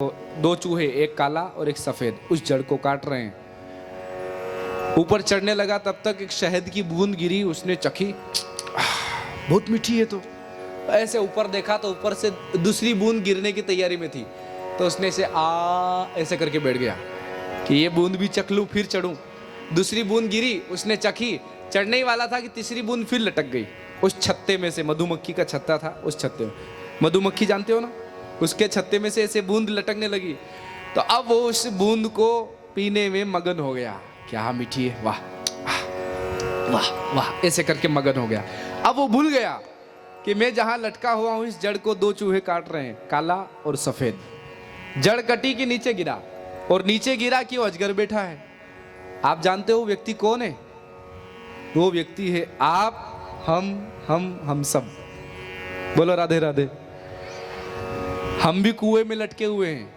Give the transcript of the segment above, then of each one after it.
दो चूहे, एक काला और एक सफेद, उस जड़ को काट रहे हैं। ऊपर चढ़ने लगा तब तक एक शहद की बूंद गिरी, उसने चखी, बहुत मीठी है। तो ऐसे ऊपर देखा तो ऊपर से दूसरी बूंद गिरने की तैयारी में थी, तो उसने इसे ऐसे करके बैठ गया कि ये बूंद भी चख लूं फिर चढ़ूं। दूसरी बूंद गिरी, उसने चखी, चढ़ने ही वाला था कि तीसरी बूंद फिर लटक गई उस छत्ते में से। मधुमक्खी का छत्ता था, उस छत्ते में मधुमक्खी जानते हो ना, उसके छत्ते में से ऐसे बूंद लटकने लगी। तो अब वो उस बूंद को पीने में मगन हो गया। क्या मीठी है, वाह वाह वाह, ऐसे करके मगन हो गया। अब वो भूल गया कि मैं जहां लटका हुआ हूं इस जड़ को दो चूहे काट रहे हैं, काला और सफेद। जड़ कटी के नीचे गिरा, और नीचे गिरा कि वो अजगर बैठा है। आप जानते हो वो व्यक्ति कौन है? वो व्यक्ति है आप, हम सब। बोलो राधे राधे। हम भी कुएं में लटके हुए हैं,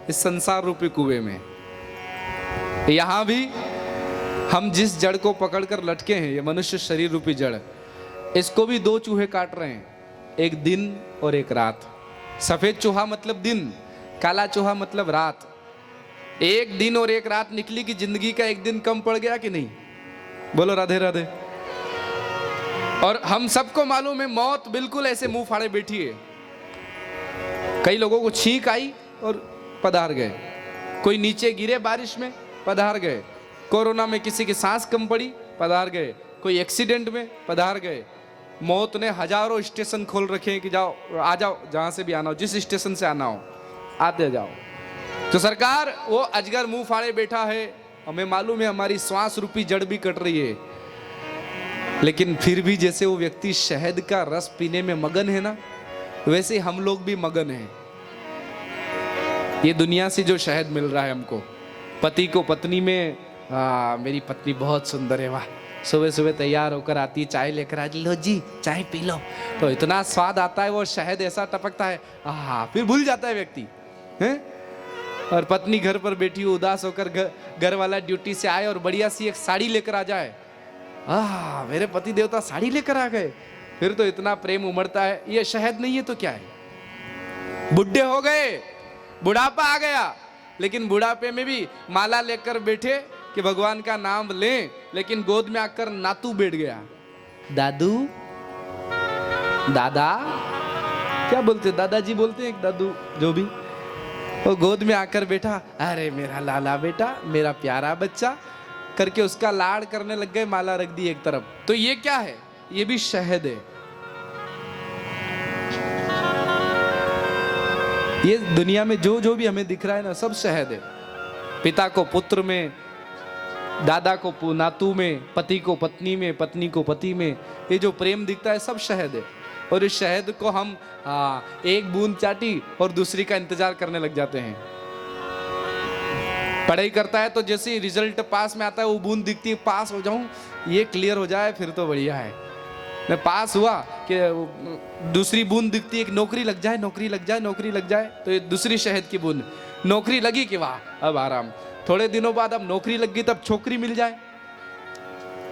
इस संसार रूपी कुएं में। यहां भी हम जिस जड़ को पकड़कर लटके हैं, ये मनुष्य शरीर रूपी जड़, इसको भी दो चूहे काट रहे हैं, एक दिन और एक रात। सफेद चूहा मतलब दिन, काला चूहा मतलब रात। एक दिन और एक रात निकली कि जिंदगी का एक दिन कम पड़ गया कि नहीं? बोलो राधे राधे। और हम सबको मालूम है मौत बिल्कुल ऐसे मुंह फाड़े बैठी है। कई लोगों को छींक आई और पधार गए, कोई नीचे गिरे बारिश में, पधार गए। कोरोना में किसी की सांस कम पड़ी, पधार गए। कोई एक्सीडेंट में, पधार गए। मौत ने हजारों स्टेशन खोल रखे हैं कि जाओ, आ जाओ, जहां से भी आना हो, जिस स्टेशन से आना हो आते जाओ। तो सरकार वो अजगर मुंह फाड़े बैठा है, हमें मालूम है हमारी श्वास रूपी जड़ भी कट रही है, लेकिन फिर भी जैसे वो व्यक्ति शहद का रस पीने में मगन है ना, वैसे हम लोग भी मगन हैं। ये दुनिया से जो शहद मिल रहा है हमको, पति को पत्नी में, मेरी पत्नी बहुत सुंदर है, वाह, सुबह सुबह तैयार होकर आती है, चाय लेकर आ, लो जी चाय पी लो, तो इतना स्वाद आता है, वो शहद ऐसा टपकता है, फिर भूल जाता है व्यक्ति हैं? और पत्नी घर पर बैठी हो उदास होकर, घर वाला ड्यूटी से आए और बढ़िया सी एक साड़ी लेकर आ जाए, मेरे पति देवता साड़ी लेकर आ गए, फिर तो इतना प्रेम उमड़ता है। ये शहद नहीं है तो क्या है? बुढ़े हो गए, बुढ़ापा आ गया, लेकिन बुढ़ापे में भी माला लेकर बैठे कि भगवान का नाम लें, लेकिन गोद में आकर नातू बैठ गया। दादू, दादा, क्या बोलते? दादाजी बोलते हैं, एक दादू जो भी, वो गोद में आकर बैठा, अरे मेरा लाला बेटा, मेरा प्यारा बच्चा करके उसका लाड़ करने लग गए, माला रख दी एक तरफ। तो ये क्या है? ये भी शहद है। ये दुनिया में जो जो भी हमें दिख रहा है ना, सब शहद है। पिता को पुत्र में, दादा को नातू में, पति को पत्नी में, पत्नी को पति में, ये जो प्रेम दिखता है सब शहद है। और इस शहद को हम एक बूंद चाटी और दूसरी का इंतजार करने लग जाते हैं। पढ़ाई करता है तो जैसे रिजल्ट पास में आता है, वो बूंद दिखती है, पास हो जाऊं, ये क्लियर हो जाए फिर तो बढ़िया है। मैं पास हुआ कि दूसरी बूंद दिखती है, एक नौकरी लग जाए, नौकरी लग जाए, नौकरी लग जाए, तो ये दूसरी शहद की बूंद, नौकरी लगी कि वाह अब आराम। थोड़े दिनों बाद अब नौकरी लग गई, तब छोकरी मिल जाए,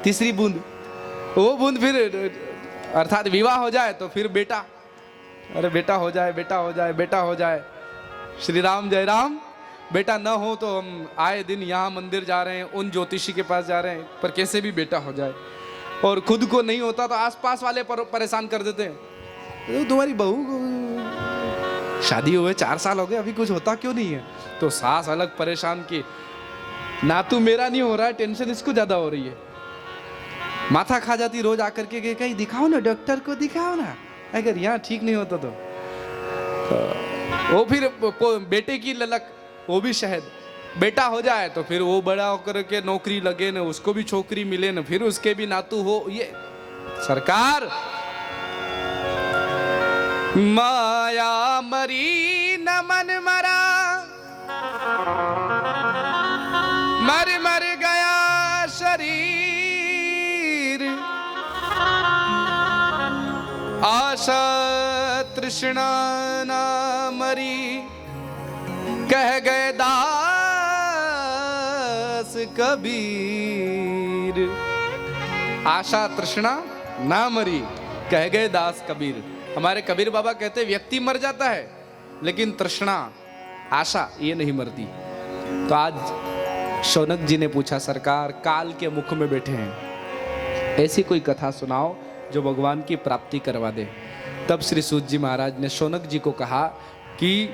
तीसरी बूंद, वो बूंद फिर अर्थात विवाह हो जाए तो फिर बेटा, अरे बेटा हो जाए, बेटा हो जाए, बेटा हो जाए, श्री राम जय राम। बेटा न हो तो हम आए दिन यहाँ मंदिर जा रहे हैं, उन ज्योतिषी के पास जा रहे हैं, पर कैसे भी बेटा हो जाए। और खुद को नहीं होता तो आसपास वाले परेशान कर देते हैं, तो तुम्हारी बहू शादी हुए 4 साल हो गए, अभी कुछ होता क्यों नहीं है? तो सास अलग परेशान की, नातू मेरा नहीं हो रहा है, टेंशन इसको ज्यादा हो रही है, माथा खा जाती रोज आकर के, कहीं दिखाओ ना, डॉक्टर को दिखाओ ना, अगर यहाँ ठीक नहीं होता तो वो फिर बेटे की ललक, वो भी शहद। बेटा हो जाए तो फिर वो बड़ा होकर के नौकरी लगे न, उसको भी छोकरी मिले न, फिर उसके भी नातू हो। ये सरकार माया मरी न मन मरा, मर मर गया शरीर, आशा तृष्णा ना मरी, कह गए दास कबीर। आशा तृष्णा ना मरी, कह गए दास कबीर। हमारे कबीर बाबा कहते व्यक्ति मर जाता है लेकिन तृष्णा, आशा ये नहीं मरती। तो आज शौनक जी ने पूछा, सरकार काल के मुख में बैठे हैं, ऐसी कोई कथा सुनाओ जो भगवान की प्राप्ति करवा दे। तब श्री सूत जी महाराज ने शौनक जी को कहा कि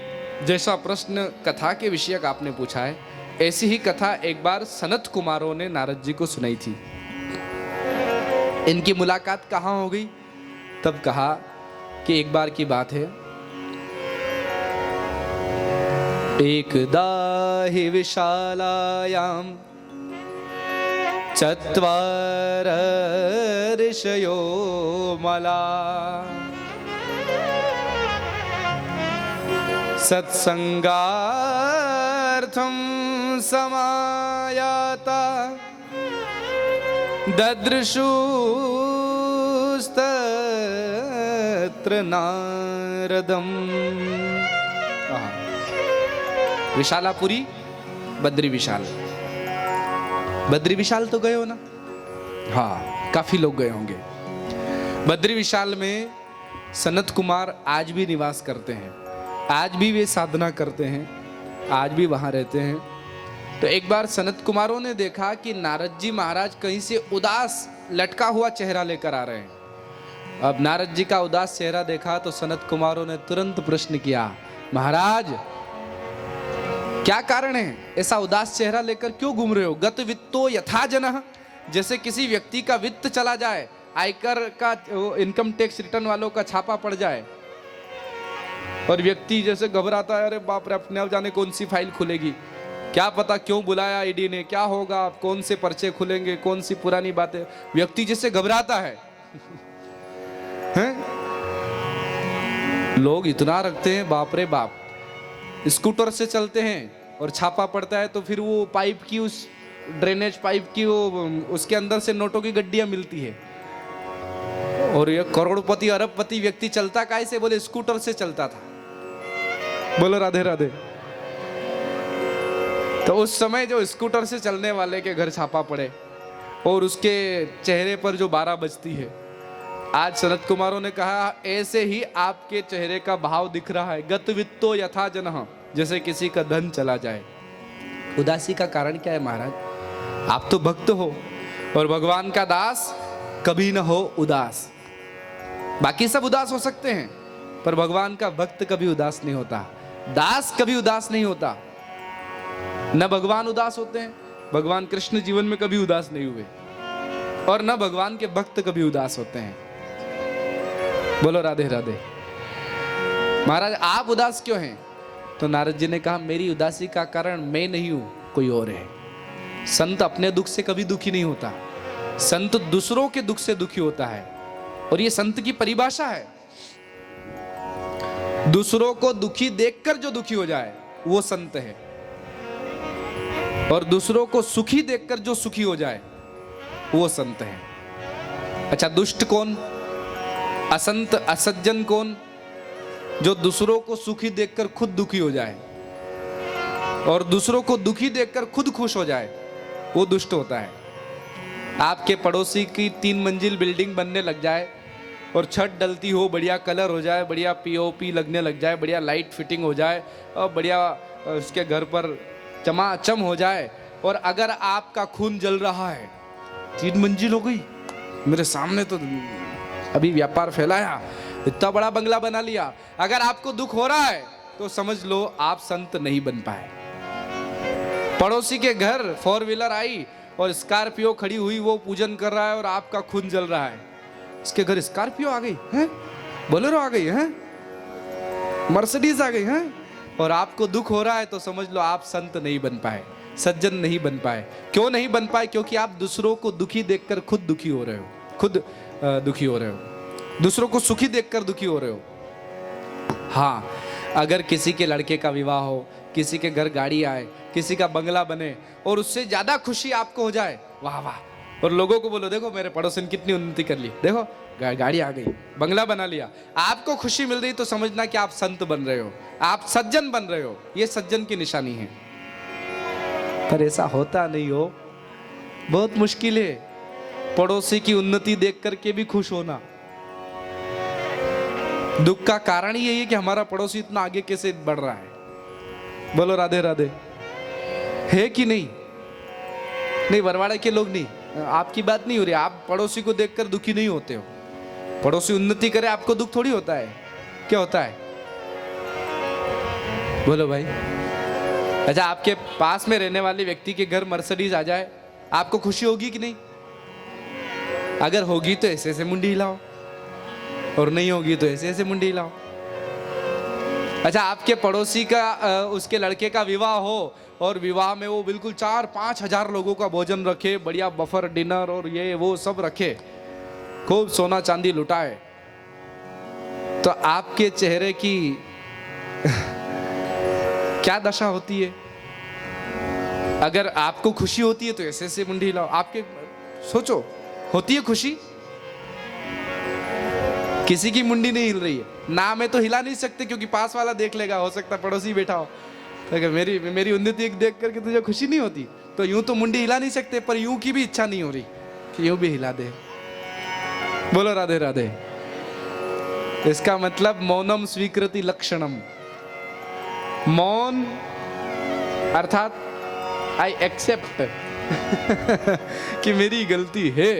जैसा प्रश्न कथा के विषयक आपने पूछा है, ऐसी ही कथा एक बार सनत कुमारों ने नारद जी को सुनाई थी। इनकी मुलाकात कहाँ हो गई? तब कहा कि एक बार की बात है, एकदा हि विशालायां चत्वार ऋषयो मला सत्संगार्थं समायाता ददृशुस्तत्र नारदम्। विशालापुरी, बद्री विशाल। बद्री विशाल तो गए हो ना? हाँ, काफी लोग गए होंगे। बद्री विशाल में सनत कुमार आज भी निवास करते हैं, आज भी वे साधना करते हैं, आज भी वहां रहते हैं। तो एक बार सनत कुमारों ने देखा कि नारद जी महाराज कहीं से उदास लटका हुआ चेहरा लेकर आ रहे हैं। अब नारद जी का उदास चेहरा देखा तो सनत कुमारों ने तुरंत प्रश्न किया, महाराज क्या कारण है, ऐसा उदास चेहरा लेकर क्यों घूम रहे हो? गत वित्तो यथा जनः, जैसे किसी व्यक्ति का वित्त चला जाए, आयकर का इनकम टैक्स रिटर्न वालों का छापा पड़ जाए और व्यक्ति जैसे घबराता है, अरे बाप रे अपने आप जाने कौन सी फाइल खुलेगी, क्या पता क्यों बुलाया ईडी ने, क्या होगा, कौन से पर्चे खुलेंगे, कौन सी पुरानी बातें, व्यक्ति जैसे घबराता है हैं? लोग इतना रखते हैं, बाप रे बाप। स्कूटर से चलते हैं और छापा पड़ता है तो फिर वो पाइप की, उस ड्रेनेज पाइप की वो उसके अंदर से नोटों की गड्डियां मिलती है। और ये करोड़पति अरबपति व्यक्ति चलता कैसे? बोले स्कूटर से चलता था। बोलो राधे राधे। तो उस समय जो स्कूटर से चलने वाले के घर छापा पड़े और उसके चेहरे पर जो 12 बजती है, आज सनत कुमारों ने कहा ऐसे ही आपके चेहरे का भाव दिख रहा है, गत वित्तो यथा जनः, जैसे किसी का धन चला जाए। उदासी का कारण क्या है महाराज? आप तो भक्त हो और भगवान का दास कभी न हो उदास। बाकी सब उदास हो सकते हैं पर भगवान का भक्त कभी उदास नहीं होता, दास कभी उदास नहीं होता। न भगवान उदास होते हैं, भगवान कृष्ण जीवन में कभी उदास नहीं हुए, और न भगवान के भक्त कभी उदास होते हैं। बोलो राधे राधे। महाराज आप उदास क्यों हैं? तो नारद जी ने कहा मेरी उदासी का कारण मैं नहीं हूं, कोई और है। संत अपने दुख से कभी दुखी नहीं होता, संत दूसरों के दुख से दुखी होता है, और ये संत की परिभाषा है। दूसरों को दुखी देखकर जो दुखी हो जाए वो संत है, और दूसरों को सुखी देखकर जो सुखी हो जाए वो संत है। अच्छा, दुष्ट कौन, असंत असज्जन कौन? जो दूसरों को सुखी देखकर खुद दुखी हो जाए और दूसरों को दुखी देखकर खुद खुश हो जाए, वो दुष्ट होता है। आपके पड़ोसी की 3 मंजिल बिल्डिंग बनने लग जाए और छत डलती हो, बढ़िया कलर हो जाए, बढ़िया पीओपी लगने लग जाए, बढ़िया लाइट फिटिंग हो जाए और बढ़िया उसके घर पर चमाचम हो जाए, और अगर आपका खून जल रहा है, 3 मंजिल हो गई मेरे सामने, तो अभी व्यापार फैलाया, इतना बड़ा बंगला बना लिया, अगर आपको दुख हो रहा है तो समझ लो आप संत नहीं बन पाए। पड़ोसी के घर 4 व्हीलर आई और स्कॉर्पियो खड़ी हुई, वो पूजन कर रहा है और आपका खून जल रहा है। इसके घर स्कॉर्पियो आ गई है, बोलेरो आ गई है, मर्सिडीज आ गई है, और आपको दुख हो रहा है तो समझ लो आप संत नहीं बन पाए, सज्जन नहीं बन पाए। क्यों नहीं बन पाए? क्योंकि आप दूसरों को दुखी देखकर खुद दुखी हो रहे हो, खुद दुखी हो रहे हो, दूसरों को सुखी देखकर दुखी हो रहे हो। हाँ, अगर किसी के लड़के का विवाह हो, किसी के घर गाड़ी आए, किसी का बंगला बने और उससे ज्यादा खुशी आपको हो जाए, वाह वाह, और लोगों को बोलो देखो मेरे पड़ोसी ने कितनी उन्नति कर ली, देखो गाड़ी आ गई, बंगला बना लिया, आपको खुशी मिल रही, तो समझना कि आप संत बन रहे हो, आप सज्जन बन रहे हो। ये सज्जन की निशानी है। पर ऐसा होता नहीं हो, बहुत मुश्किल है पड़ोसी की उन्नति देख करके भी खुश होना। दुख का कारण ही यही है कि हमारा पड़ोसी इतना आगे कैसे बढ़ रहा है। बोलो राधे राधे। है कि नहीं? नहीं, बरवाड़ा के लोग नहीं, आपकी बात नहीं हो रही। आप पड़ोसी को देखकर दुखी नहीं होते हो। पड़ोसी उन्नति करे आपको दुख थोड़ी होता है। क्या होता है? बोलो भाई। अच्छा, आपके पास में रहने वाले व्यक्ति के घर मर्सिडीज आ जाए, आपको खुशी होगी कि नहीं? अगर होगी तो ऐसे ऐसे मुंडी हिलाओ, और नहीं होगी तो ऐसे ऐसे मुंडी हिलाओ। अच्छा, आपके पड़ोसी का उसके लड़के का विवाह हो, और विवाह में वो बिल्कुल 4-5 हजार लोगों का भोजन रखे, बढ़िया बफर डिनर और ये वो सब रखे, खूब सोना चांदी लुटाए, तो आपके चेहरे की क्या दशा होती है? अगर आपको खुशी होती है तो ऐसे ऐसे मुंडी हिलाओ। आपके सोचो, होती है खुशी? किसी की मुंडी नहीं हिल रही है ना। मैं तो हिला नहीं सकते क्योंकि पास वाला देख लेगा, हो सकता पड़ोसी बैठा हो, तो अगर मेरी उन्नति देख करके तुझे खुशी नहीं होती, तो यूं तो मुंडी हिला नहीं सकते, पर यूं की भी इच्छा नहीं हो रही कि यूं भी हिला दे। बोलो राधे राधे। इसका मतलब मौनम स्वीकृति लक्षणम। मौन अर्थात आई एक्सेप्ट कि मेरी गलती है।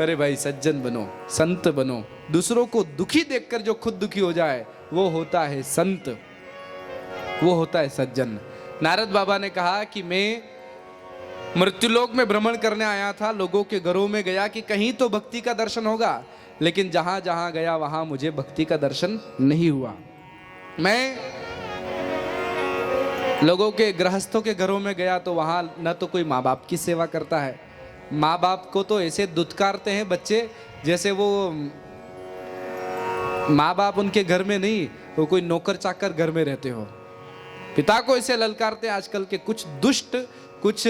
अरे भाई, सज्जन बनो, संत बनो। दूसरों को दुखी देखकर जो खुद दुखी हो जाए वो होता है संत, वो होता है सज्जन। नारद बाबा ने कहा कि मैं मृत्युलोक में भ्रमण करने आया था, लोगों के घरों में गया कि कहीं तो भक्ति का दर्शन होगा, लेकिन जहां जहां गया वहां मुझे भक्ति का दर्शन नहीं हुआ। मैं लोगों के गृहस्थों के घरों में गया तो वहां न तो कोई माँ बाप की सेवा करता है, माँ बाप को तो ऐसे दुत्कारते हैं बच्चे जैसे वो माँ बाप उनके घर में नहीं, वो कोई नौकर चाकर घर में रहते हो। पिता को ऐसे ललकारते हैं आजकल के कुछ दुष्ट, कुछ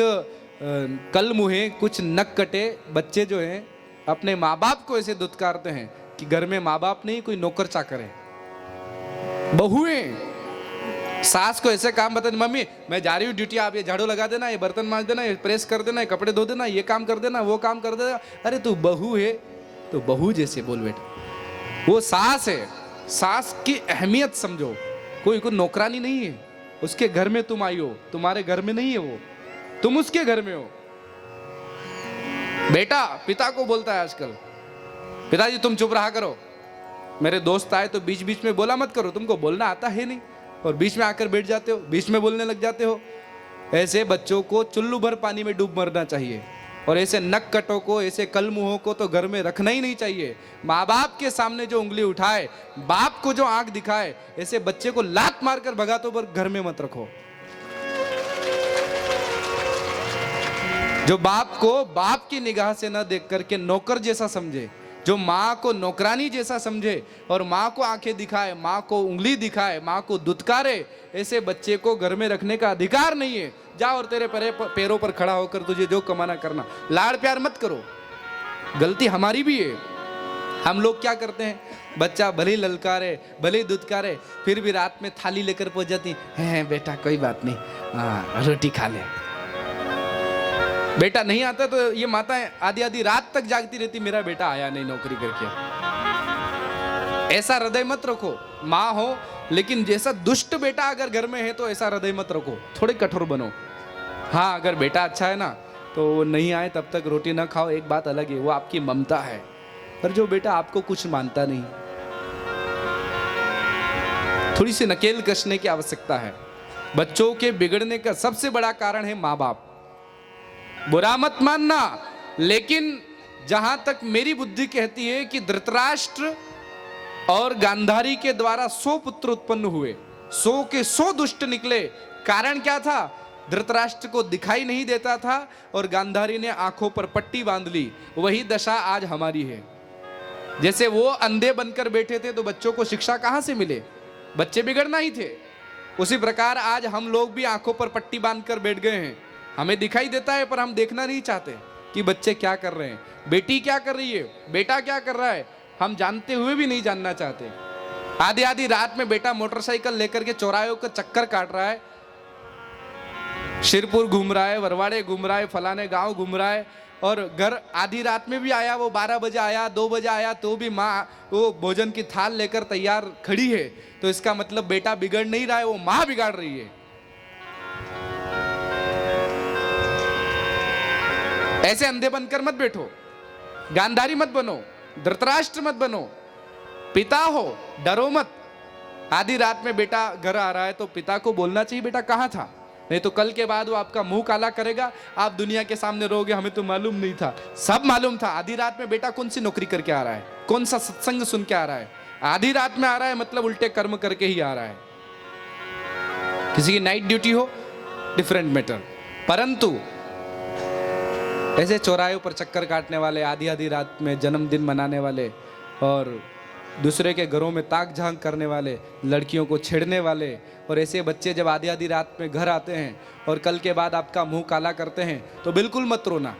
कल मुहे, कुछ नक कटे बच्चे जो हैं, अपने माँ बाप को ऐसे दुत्कारते हैं कि घर में माँ बाप नहीं, कोई नौकर चाकर है। बहुएं सास को ऐसे काम बताते, मम्मी मैं जा रही हूँ ड्यूटी, आप ये झाड़ू लगा देना, ये बर्तन मांज देना, ये प्रेस कर देना, ये कपड़े धो देना, ये काम कर देना, वो काम कर देना। अरे तू बहू है तो बहू जैसे बोल बेटा, वो सास है, सास की अहमियत समझो। कोई नौकरानी नहीं है, उसके घर में तुम आई हो, तुम्हारे घर में नहीं है वो, तुम उसके घर में हो। बेटा पिता को बोलता है आजकल, पिताजी तुम चुप रहा करो, मेरे दोस्त आए तो बीच बीच में बोला मत करो, तुमको बोलना आता है नहीं, और बीच में आकर बैठ जाते हो, बीच में बोलने लग जाते हो। ऐसे बच्चों को चुल्लू भर पानी में डूब मरना चाहिए, और ऐसे नक कटों को, ऐसे कलमुहों को तो घर में रखना ही नहीं चाहिए। माँ बाप के सामने जो उंगली उठाए, बाप को जो आंख दिखाए, ऐसे बच्चे को लात मारकर भगा तो पर घर में मत रखो। जो बाप को बाप की निगाह से न देख करके नौकर जैसा समझे, जो माँ को नौकरानी जैसा समझे और माँ को आंखें दिखाए, माँ को उंगली दिखाए, माँ को दुत्कारे, ऐसे बच्चे को घर में रखने का अधिकार नहीं है। जा और तेरे पैरों पर खड़ा होकर तुझे जो कमाना करना, लाड़ प्यार मत करो। गलती हमारी भी है। हम लोग क्या करते हैं, बच्चा भले ललकारे भले दुत्कारे, फिर भी रात में थाली लेकर पहुंच जाती है, बेटा कोई बात नहीं, हाँ रोटी खा ले। बेटा नहीं आता तो ये माताएं आधी आधी रात तक जागती रहती, मेरा बेटा आया नहीं नौकरी करके। ऐसा हृदय मत रखो। माँ हो लेकिन जैसा दुष्ट बेटा अगर घर में है तो ऐसा हृदय मत रखो, थोड़े कठोर बनो। हाँ, अगर बेटा अच्छा है ना तो वो नहीं आए तब तक रोटी ना खाओ, एक बात अलग है, वो आपकी ममता है। पर जो बेटा आपको कुछ मानता नहीं, थोड़ी सी नकेल कसने की आवश्यकता है। बच्चों के बिगड़ने का सबसे बड़ा कारण है माँ बाप। बुरा मत मानना, लेकिन जहां तक मेरी बुद्धि कहती है कि धृतराष्ट्र और गांधारी के द्वारा 100 पुत्र उत्पन्न हुए, 100 के 100 दुष्ट निकले। कारण क्या था? धृतराष्ट्र को दिखाई नहीं देता था और गांधारी ने आंखों पर पट्टी बांध ली। वही दशा आज हमारी है। जैसे वो अंधे बनकर बैठे थे तो बच्चों को शिक्षा कहां से मिले? बच्चे बिगड़ना ही थे। उसी प्रकार आज हम लोग भी आंखों पर पट्टी बांधकर बैठ गए हैं। हमें दिखाई देता है पर हम देखना नहीं चाहते कि बच्चे क्या कर रहे हैं, बेटी क्या कर रही है, बेटा क्या कर रहा है, हम जानते हुए भी नहीं जानना चाहते। आधी आधी रात में बेटा मोटरसाइकिल लेकर के चौराहों का चक्कर काट रहा है, शिरपुर घूम रहा है, वरवाड़े घूम रहा है, फलाने गांव घूम रहा है, और घर आधी रात में भी आया, वो 12 बजे आया, 2 बजे आया, तो भी माँ वो भोजन की थाल लेकर तैयार खड़ी है, तो इसका मतलब बेटा बिगड़ नहीं रहा है, वो माँ बिगाड़ रही है। ऐसे अंधे बनकर मत बैठो, गांधारी मत बनो, धृतराष्ट्र मत बनो, पिता हो, डरो मत। आधी रात में बेटा घर आ रहा है तो पिता को बोलना चाहिए बेटा कहाँ था, नहीं तो कल के बाद वो आपका मुंह काला करेगा, आप दुनिया के सामने रहोगे हमें तो मालूम नहीं था। सब मालूम था। आधी रात में बेटा कौन सी नौकरी करके आ रहा है, कौन सा सत्संग सुन के आ रहा है, आधी रात में आ रहा है मतलब उल्टे कर्म करके ही आ रहा है। किसी की नाइट ड्यूटी हो डिफरेंट मैटर, परंतु ऐसे चौराहे पर चक्कर काटने वाले, आधी आधी रात में जन्मदिन मनाने वाले और दूसरे के घरों में ताक झांक करने वाले, लड़कियों को छेड़ने वाले, और ऐसे बच्चे जब आधी आधी रात में घर आते हैं और कल के बाद आपका मुंह काला करते हैं तो बिल्कुल मत रोना,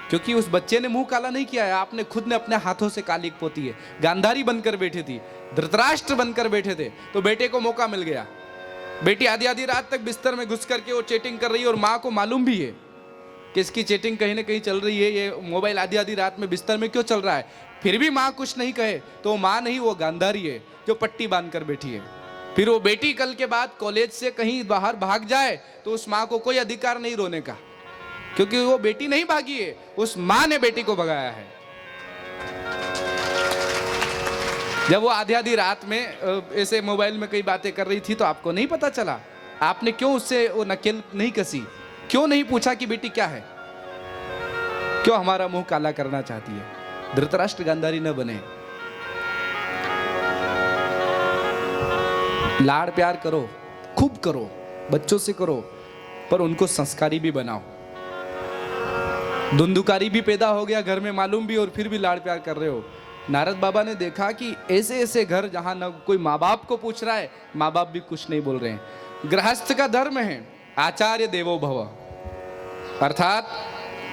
क्योंकि उस बच्चे ने मुंह काला नहीं किया है, आपने खुद ने अपने हाथों से काली पोती है। गांधारी बनकर बैठी थी, धृतराष्ट्र बनकर बैठे थे, तो बेटे को मौका मिल गया। बेटी आधी आधी रात तक बिस्तर में घुस करके वो चैटिंग कर रही है और माँ को मालूम भी है कि इसकी चैटिंग कहीं ना कहीं चल रही है, ये मोबाइल आधी आधी रात में बिस्तर में क्यों चल रहा है, फिर भी माँ कुछ नहीं कहे तो माँ नहीं, वो गांधारी है जो पट्टी बांध कर बैठी है। फिर वो बेटी कल के बाद कॉलेज से कहीं बाहर भाग जाए तो उस माँ को कोई अधिकार नहीं रोने का, क्योंकि वो बेटी नहीं भागी है, उस माँ ने बेटी को भगाया है। जब वो आधी आधी रात में ऐसे मोबाइल में कई बातें कर रही थी तो आपको नहीं पता चला, आपने क्यों उससे वो नकेल नहीं कसी, क्यों नहीं पूछा कि बेटी क्या है, क्यों हमारा मुंह काला करना चाहती है। धृतराष्ट्र गांधारी न बने, लाड़ प्यार करो, खूब करो, बच्चों से करो, पर उनको संस्कारी भी बनाओ। धुंधुकारी भी पैदा हो गया घर में, मालूम भी, और फिर भी लाड़ प्यार कर रहे हो। नारद बाबा ने देखा कि ऐसे ऐसे घर जहां न कोई माँ बाप को पूछ रहा है, माँ बाप भी कुछ नहीं बोल रहे हैं। गृहस्थ का धर्म है आचार्य देवो भव, अर्थात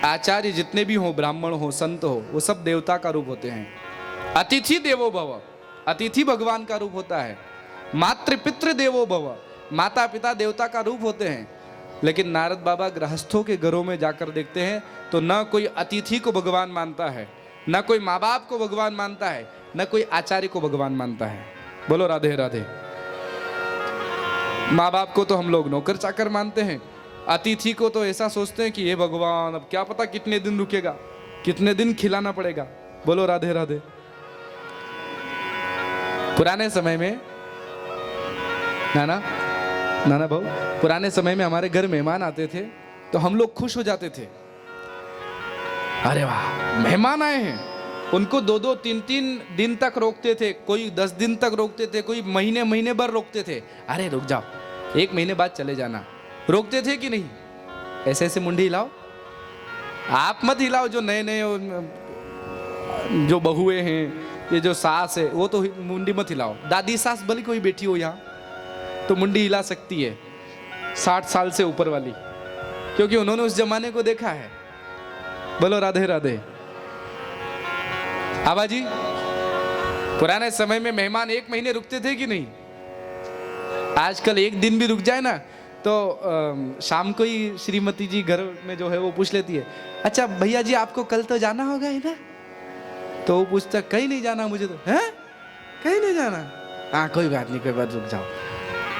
आचार्य जितने भी हो, ब्राह्मण हो, संत हो, वो सब देवता का रूप होते हैं। अतिथि देवो भव, अतिथि भगवान का रूप होता है। मातृ पितृ देवो भव, माता पिता देवता का रूप होते हैं। लेकिन नारद बाबा गृहस्थों के घरों में जाकर देखते हैं तो न कोई अतिथि को भगवान मानता है, न कोई माँ बाप को भगवान मानता है, न कोई आचार्य को भगवान मानता है। बोलो राधे राधे। माँ बाप को तो हम लोग नौकर चाकर मानते हैं, अतिथि को तो ऐसा सोचते हैं कि ये भगवान अब क्या पता कितने दिन रुकेगा, कितने दिन खिलाना पड़ेगा। बोलो राधे राधे। पुराने समय में नाना भाऊ, पुराने समय में हमारे घर मेहमान आते थे तो हम लोग खुश हो जाते थे, अरे वाह मेहमान आए हैं। उनको 2-2, 3-3 दिन तक रोकते थे, कोई 10 दिन तक रोकते थे, कोई महीने भर रोकते थे। अरे रुक जाओ, 1 महीने बाद चले जाना। रोकते थे कि नहीं? ऐसे ऐसे मुंडी हिलाओ, आप मत हिलाओ, जो नए नए जो बहुए हैं, ये जो सास है, वो तो मुंडी मत हिलाओ। दादी सास भले कोई बैठी हो यहाँ तो मुंडी हिला सकती है, 60 साल से ऊपर वाली, क्योंकि उन्होंने उस जमाने को देखा है। बोलो राधे राधे। आबाजी, पुराने समय में मेहमान 1 महीने रुकते थे कि नहीं? आजकल 1 दिन भी रुक जाए ना तो शाम को ही श्रीमती जी घर में जो है वो पूछ लेती है, अच्छा भैया जी आपको कल तो जाना होगा है ना? तो वो पूछता कहीं नहीं जाना मुझे, तो है कहीं नहीं जाना, हाँ कोई बात नहीं, कोई बात, रुक जाओ,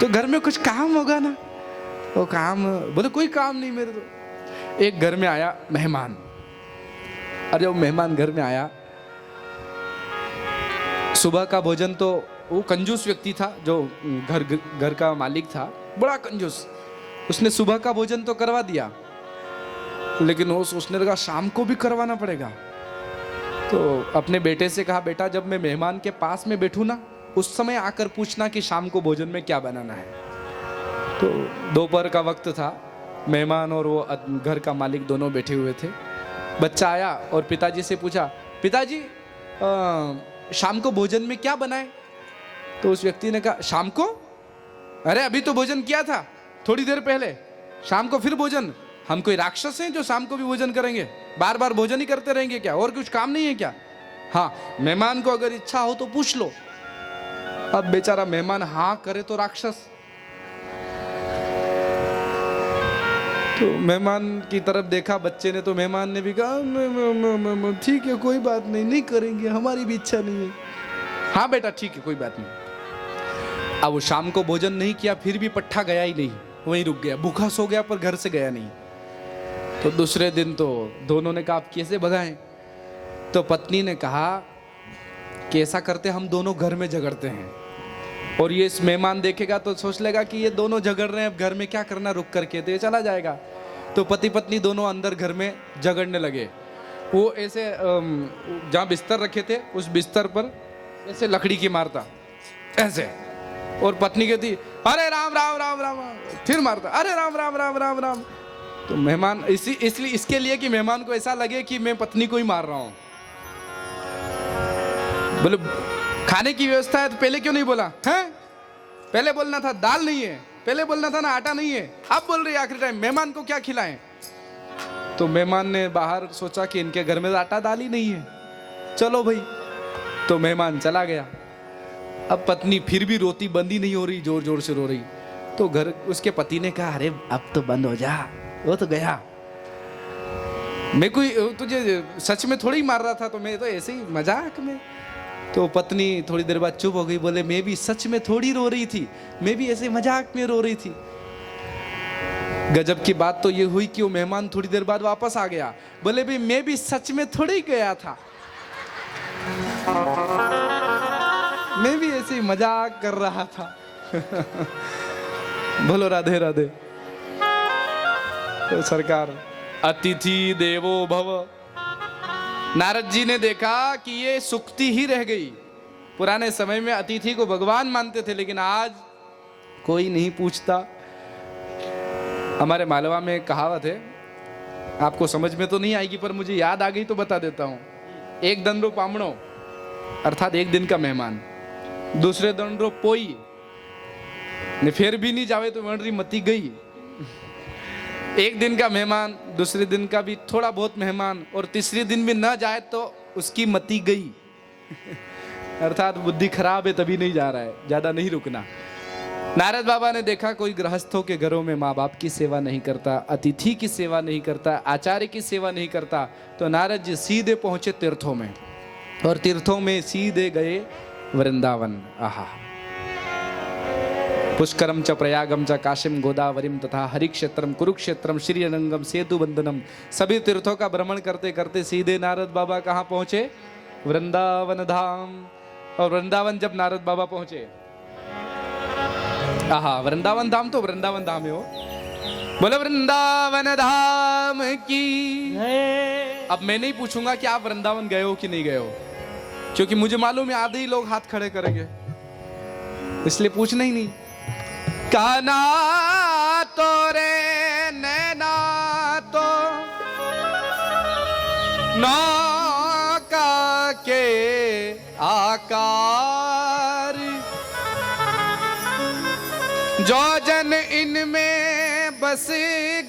तो घर में कुछ काम होगा ना? वो काम, बोले कोई काम नहीं मेरे तो। एक घर में आया मेहमान, और जब मेहमान घर में आया, सुबह का भोजन तो वो कंजूस व्यक्ति था जो घर का मालिक था, बड़ा कंजूस, उसने सुबह का भोजन तो करवा दिया, लेकिन वो सोचने लगा शाम को भी करवाना पड़ेगा। तो अपने बेटे से कहा, बेटा जब मैं मेहमान के पास में बैठूं ना, उस समय आकर पूछना कि शाम को भोजन में क्या बनाना है। तो दोपहर का वक्त था, मेहमान और वो घर का मालिक दोनों बैठे हुए थे। बच्चा आया और पिताजी से पूछा, पिताजी शाम को भोजन में क्या बनाए? तो उस व्यक्ति ने कहा, शाम को? अरे अभी तो भोजन किया था थोड़ी देर पहले, शाम को फिर भोजन? हम कोई राक्षस हैं जो शाम को भी भोजन करेंगे? बार बार भोजन ही करते रहेंगे क्या? और कुछ काम नहीं है क्या? हाँ, मेहमान को अगर इच्छा हो तो पूछ लो। अब बेचारा मेहमान हाँ करे तो राक्षस। तो मेहमान की तरफ देखा बच्चे ने, तो मेहमान ने भी कहा ठीक है कोई बात नहीं, नहीं करेंगे, हमारी भी इच्छा नहीं है। हाँ बेटा ठीक है कोई बात नहीं। अब वो शाम को भोजन नहीं किया, फिर भी पट्ठा गया ही नहीं, वहीं रुक गया, भूखा सो गया पर घर से गया नहीं। तो दूसरे दिन तो दोनों ने कहा आप कैसे भगाएं? तो पत्नी ने कहा कि ऐसा करते हम दोनों घर में झगड़ते हैं, और ये इस मेहमान देखेगा तो सोच लेगा कि ये दोनों झगड़ रहे हैं, अब घर में क्या करना रुक करके, तो ये चला जाएगा। तो पति पत्नी दोनों अंदर घर में झगड़ने लगे। वो ऐसे जहाँ बिस्तर रखे थे उस बिस्तर पर ऐसे लकड़ी की मारता ऐसे, और पत्नी कहती अरे राम राम राम राम, फिर मारता अरे राम राम राम राम राम। तो मेहमान इसलिए इसके लिए कि मेहमान को ऐसा लगे कि मैं पत्नी को ही मार रहा हूं। बोले खाने की व्यवस्था है तो पहले क्यों नहीं बोला है? पहले बोलना था दाल नहीं है, पहले बोलना था ना आटा नहीं है, अब बोल रही है आखिरी टाइम मेहमान को क्या खिलाएं? तो मेहमान ने बाहर सोचा कि इनके घर में आटा दाल ही नहीं है, चलो भाई। तो मेहमान चला गया। अब पत्नी फिर भी रोती बंद ही नहीं हो रही, जोर जोर से रो रही। तो घर उसके पति ने कहा अरे अब तो बंद हो जा, वो तो गया, मैं कोई तुझे सच में थोड़ी मार रहा था, तो मैं तो ऐसे ही मजाक में। तो पत्नी थोड़ी देर बाद चुप हो गई, बोले मैं भी सच में थोड़ी रो रही थी, मैं भी ऐसे मजाक में रो रही थी। गजब की बात तो ये हुई कि वो मेहमान थोड़ी देर बाद वापस आ गया, बोले भी मैं भी सच में थोड़ी गया था, मैं भी ऐसे ही मजाक कर रहा था। बोलो राधे राधे। तो सरकार अतिथि देवो भव। नारद जी ने देखा कि ये सुक्ति ही रह गई। पुराने समय में अतिथि को भगवान मानते थे, लेकिन आज कोई नहीं पूछता। हमारे मालवा में कहावत है, आपको समझ में तो नहीं आएगी पर मुझे याद आ गई तो बता देता हूं। एक दंडो पामणो अर्थात एक दिन का मेहमान, दूसरे दंडो पोई ने फिर भी नहीं जावे तो मंडरी मती गई। एक दिन का मेहमान, दूसरे दिन का भी थोड़ा बहुत मेहमान, और तीसरे दिन भी न जाए तो उसकी मती गई। अर्थात बुद्धि खराब है तभी नहीं जा रहा है, ज्यादा नहीं रुकना। नारद बाबा ने देखा कोई गृहस्थों के घरों में माँ बाप की सेवा नहीं करता, अतिथि की सेवा नहीं करता, आचार्य की सेवा नहीं करता, तो नारद जी सीधे पहुंचे तीर्थों में, और तीर्थों में सीधे गए वृंदावन। आहा, पुष्करम च प्रयागम च काशीम गोदावरीम तथा हरिक्षेत्रम कुरुक्षेत्रम श्रीरंगम सेतु बंधनम, सभी तीर्थों का भ्रमण करते करते सीधे नारद बाबा कहाँ पहुंचे? वृंदावन धाम। और वृंदावन जब नारद बाबा पहुंचे, आहा, वृंदावन धाम तो वृंदावन धाम है, हो बोले वृंदावन धाम की। अब मैं नहीं पूछूंगा कि आप वृंदावन गए हो कि नहीं गए हो, क्योंकि मुझे मालूम है आधे ही लोग हाथ खड़े करेंगे, इसलिए पूछना ही नहीं। काना तो रे नैना तो नौका के आकार, जो जन इनमें बस